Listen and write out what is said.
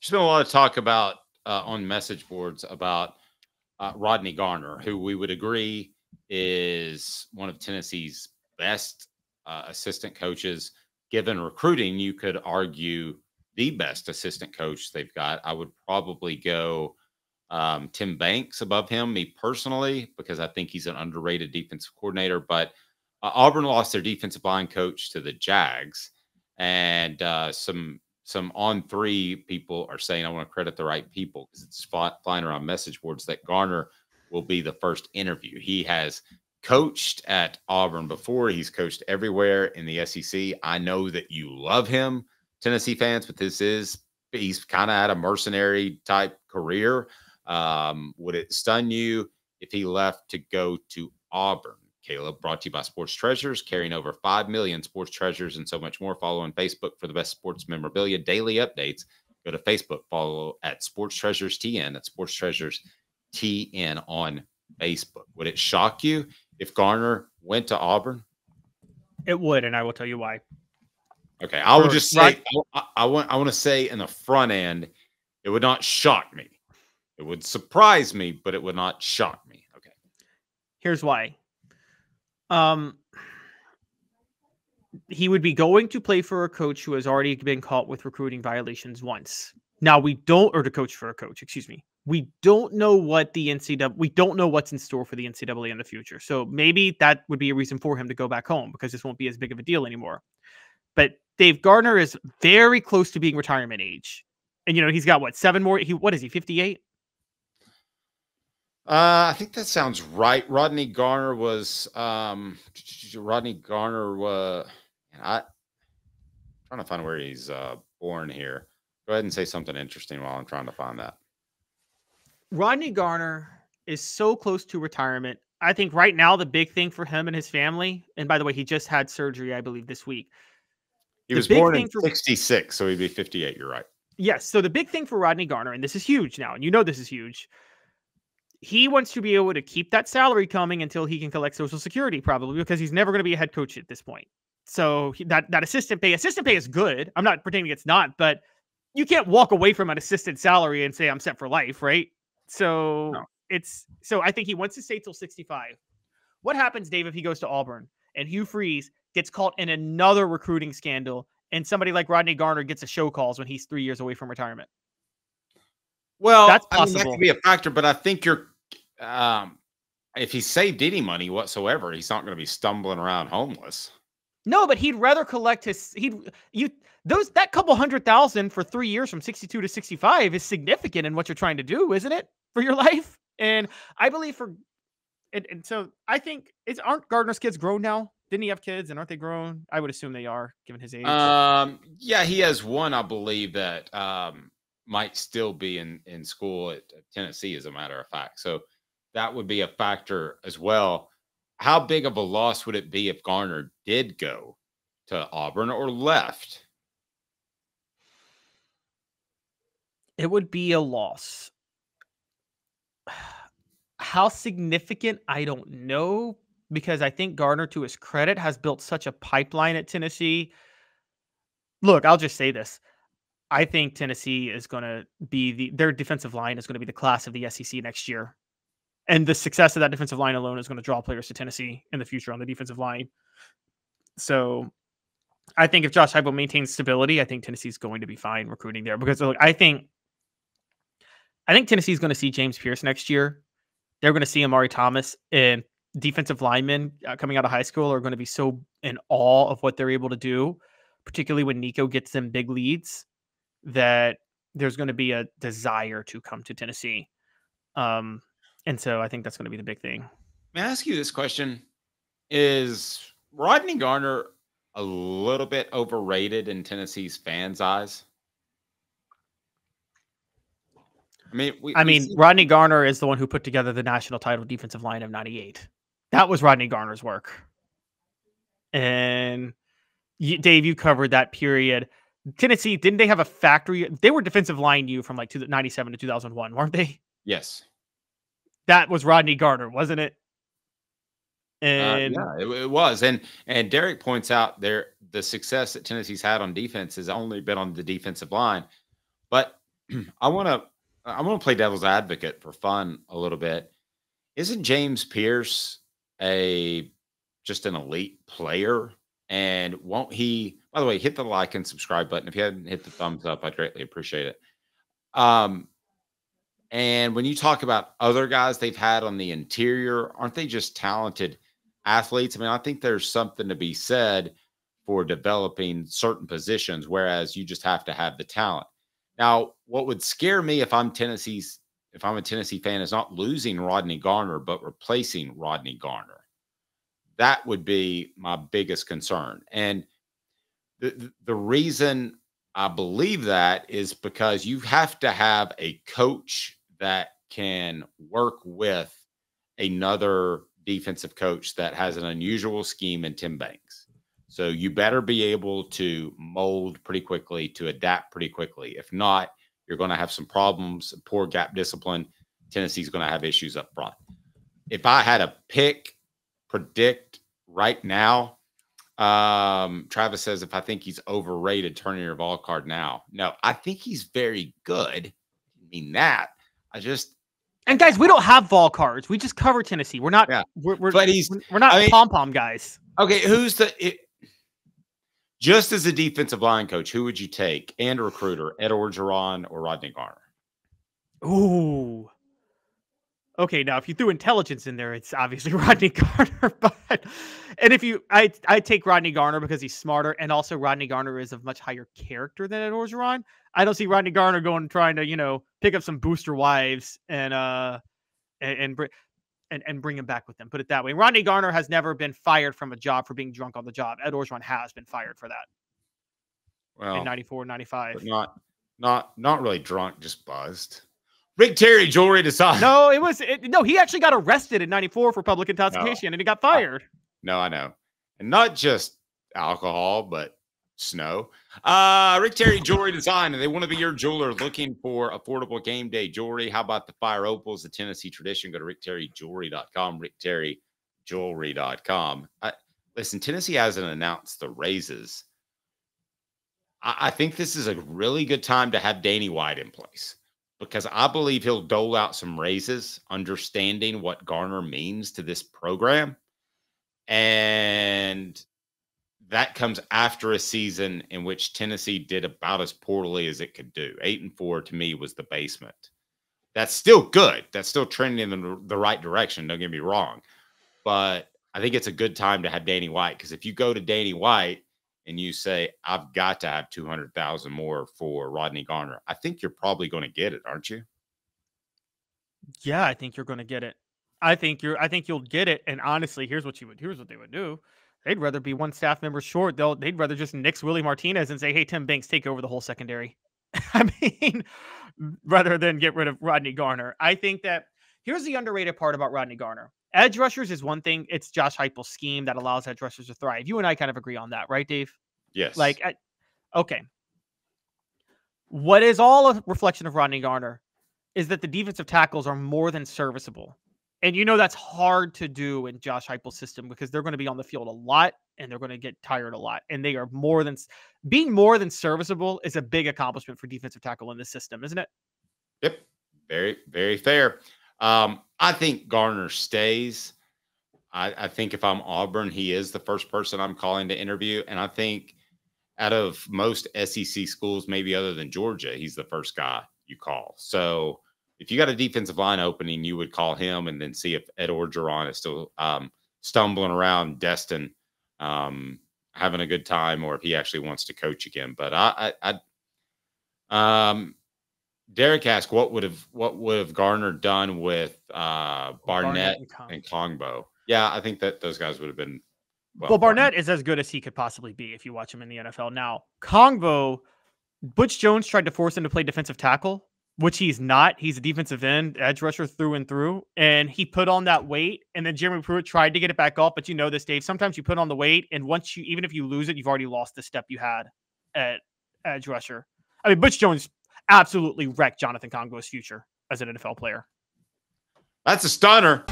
There's been a lot of talk about on message boards about Rodney Garner, who we would agree is one of Tennessee's best assistant coaches. Given recruiting, you could argue the best assistant coach they've got. I would probably go Tim Banks above him, me personally, because I think he's an underrated defensive coordinator. But Auburn lost their defensive line coach to the Jags, and some on three people are saying, I want to credit the right people because it's flying around message boards that Garner will be the first interview. He has coached at Auburn before. He's coached everywhere in the SEC. I know that you love him, Tennessee fans, but he's kind of had a mercenary type career. Would it stun you if he left to go to Auburn? Caleb, brought to you by Sports Treasures, carrying over 5 million sports treasures and so much more. Follow on Facebook for the best sports memorabilia. Daily updates. Go to Facebook, follow at Sports Treasures TN. That's Sports Treasures TN on Facebook. Would it shock you if Garner went to Auburn? It would, and I will tell you why. Okay, I would just say I want to say in the front end, it would not shock me. It would surprise me, but it would not shock me. Okay. Here's why. He would be going to play for a coach who has already been caught with recruiting violations once. Now or to coach for a coach, excuse me. We don't know what we don't know what's in store for the NCAA in the future. So maybe that would be a reason for him to go back home because this won't be as big of a deal anymore. But Dave Garner is very close to being retirement age. And, he's got what, 7 more? What is he, 58? I think that sounds right. Rodney Garner was I'm trying to find where he's born here. Go ahead and say something interesting while I'm trying to find that. Rodney Garner is so close to retirement. I think right now the big thing for him and his family, and by the way, he just had surgery, I believe, this week. He was born in 66, so he'd be 58. You're right. Yes. So the big thing for Rodney Garner, and this is huge now, and this is huge. He wants to be able to keep that salary coming until he can collect Social Security, probably because he's never going to be a head coach at this point. So that assistant pay is good. I'm not pretending it's not, but you can't walk away from an assistant salary and say I'm set for life, right? So no. I think he wants to stay till 65. What happens, Dave, if he goes to Auburn and Hugh Freeze gets caught in another recruiting scandal and somebody like Rodney Garner gets a show calls when he's 3 years away from retirement? Well, that's possible. That could be a factor, but I think if he saved any money whatsoever, he's not going to be stumbling around homeless. No, but he'd rather collect that couple $100,000 for 3 years from 62 to 65 is significant in what you're trying to do, isn't it, for your life? And I believe and so I think aren't Gardner's kids grown now? Didn't he have kids, and aren't they grown? I would assume they are, given his age. Yeah, he has one, I believe, that might still be in school at Tennessee, as a matter of fact. So that would be a factor as well. How big of a loss would it be if Garner did go to Auburn or left? It would be a loss. How significant, I don't know, because I think Garner, to his credit, has built such a pipeline at Tennessee. Look, I'll just say this. I think Tennessee is going to be their defensive line is going to be the class of the SEC next year. And the success of that defensive line alone is going to draw players to Tennessee in the future on the defensive line. So I think if Josh Heupel maintains stability, I think Tennessee's going to be fine recruiting there because look, I think Tennessee's going to see James Pierce next year. They're going to see Amari Thomas, and defensive linemen coming out of high school are going to be so in awe of what they're able to do, particularly when Nico gets them big leads, that there's going to be a desire to come to Tennessee. And so I think that's going to be the big thing. May I ask you this question? Is Rodney Garner a little bit overrated in Tennessee's fans' eyes? Rodney Garner is the one who put together the national title defensive line of 98. That was Rodney Garner's work. And Dave, you covered that period. Tennessee, didn't they have a factory? They were defensive line U from like 97 to 2001, weren't they? Yes. That was Rodney Garner, wasn't it? And yeah, it was. And Derek points out the success that Tennessee's had on defense has only been on the defensive line. But I want to play devil's advocate for fun a little bit. Isn't James Pierce just an elite player? And won't he, by the way, hit the like and subscribe button. If you hadn't hit the thumbs up, I'd greatly appreciate it. And when you talk about other guys they've had on the interior, aren't they just talented athletes? I mean, I think there's something to be said for developing certain positions, whereas you just have to have the talent. Now, what would scare me if I'm a Tennessee fan is not losing Rodney Garner, but replacing Rodney Garner. That would be my biggest concern. And the reason I believe that is because you have to have a coach that can work with another defensive coach that has an unusual scheme in Tim Banks. So you better be able to mold pretty quickly, to adapt pretty quickly. If not, you're going to have some problems, poor gap discipline. Tennessee's going to have issues up front. If I had a predict right now, Travis says, if I think he's overrated, turning your Vol card now. No, I think he's very good. I mean that. And guys, we don't have Vol cards. We just cover Tennessee. We're not. Yeah. We're not pom pom guys. Okay, just as a defensive line coach, who would you take and a recruiter, Ed Orgeron or Rodney Garner? Ooh. Okay, now if you threw intelligence in there, it's obviously Rodney Garner. I take Rodney Garner because he's smarter, and also Rodney Garner is of much higher character than Ed Orgeron. I don't see Rodney Garner trying to pick up some booster wives and bring him back with them. Put it that way. Rodney Garner has never been fired from a job for being drunk on the job. Ed Orgeron has been fired for that. Well, in 94, 95. But not really drunk, just buzzed. Rick Terry jewelry design. No, he actually got arrested in 94 for public intoxication and he got fired. No, I know. And not just alcohol, but snow. Rick Terry jewelry design, and they want to be your jeweler looking for affordable game day jewelry. How about the fire opals, the Tennessee tradition? Go to rickterryjewelry.com, rickterryjewelry.com. Listen, Tennessee hasn't announced the raises. I think this is a really good time to have Danny White in place, because I believe he'll dole out some raises, understanding what Garner means to this program. And that comes after a season in which Tennessee did about as poorly as it could do. 8-4 to me was the basement. That's still good. That's still trending in the right direction. Don't get me wrong. But I think it's a good time to have Danny White, because if you go to Danny White and you say, I've got to have 200,000 more for Rodney Garner, I think you're probably going to get it, aren't you? Yeah, I think you're going to get it. I think you'll get it. And honestly, here's what they would do. They'd rather be one staff member short. They'd rather just nix Willie Martinez and say, hey, Tim Banks, take over the whole secondary. I mean, rather than get rid of Rodney Garner. I think that here's the underrated part about Rodney Garner. Edge rushers is one thing. It's Josh Heupel's scheme that allows edge rushers to thrive. You and I kind of agree on that, right, Dave? Yes. Okay. What is all a reflection of Rodney Garner is that the defensive tackles are more than serviceable. And that's hard to do in Josh Heupel's system, because they're going to be on the field a lot and they're going to get tired a lot. And they are being more than serviceable is a big accomplishment for defensive tackle in this system, isn't it? Yep. Very, very fair. I think Garner stays. I think if I'm Auburn, he is the first person I'm calling to interview. And I think out of most SEC schools, maybe other than Georgia, he's the first guy you call. So if you got a defensive line opening, you would call him and then see if Ed Orgeron is still stumbling around Destin, having a good time, or if he actually wants to coach again. But Derek asked, what would have Garner done with Barnett and Kongbo? Yeah, I think that those guys would have been. Well, Barnett is as good as he could possibly be if you watch him in the NFL. Now, Kongbo, Butch Jones tried to force him to play defensive tackle, which he's not. He's a defensive end, edge rusher through and through. And he put on that weight, and then Jeremy Pruitt tried to get it back off. But you know this, Dave. Sometimes you put on the weight, and even if you lose it, you've already lost the step you had at edge rusher. I mean, Butch Jones absolutely wrecked Jonathan Kongbo's future as an NFL player. That's a stunner.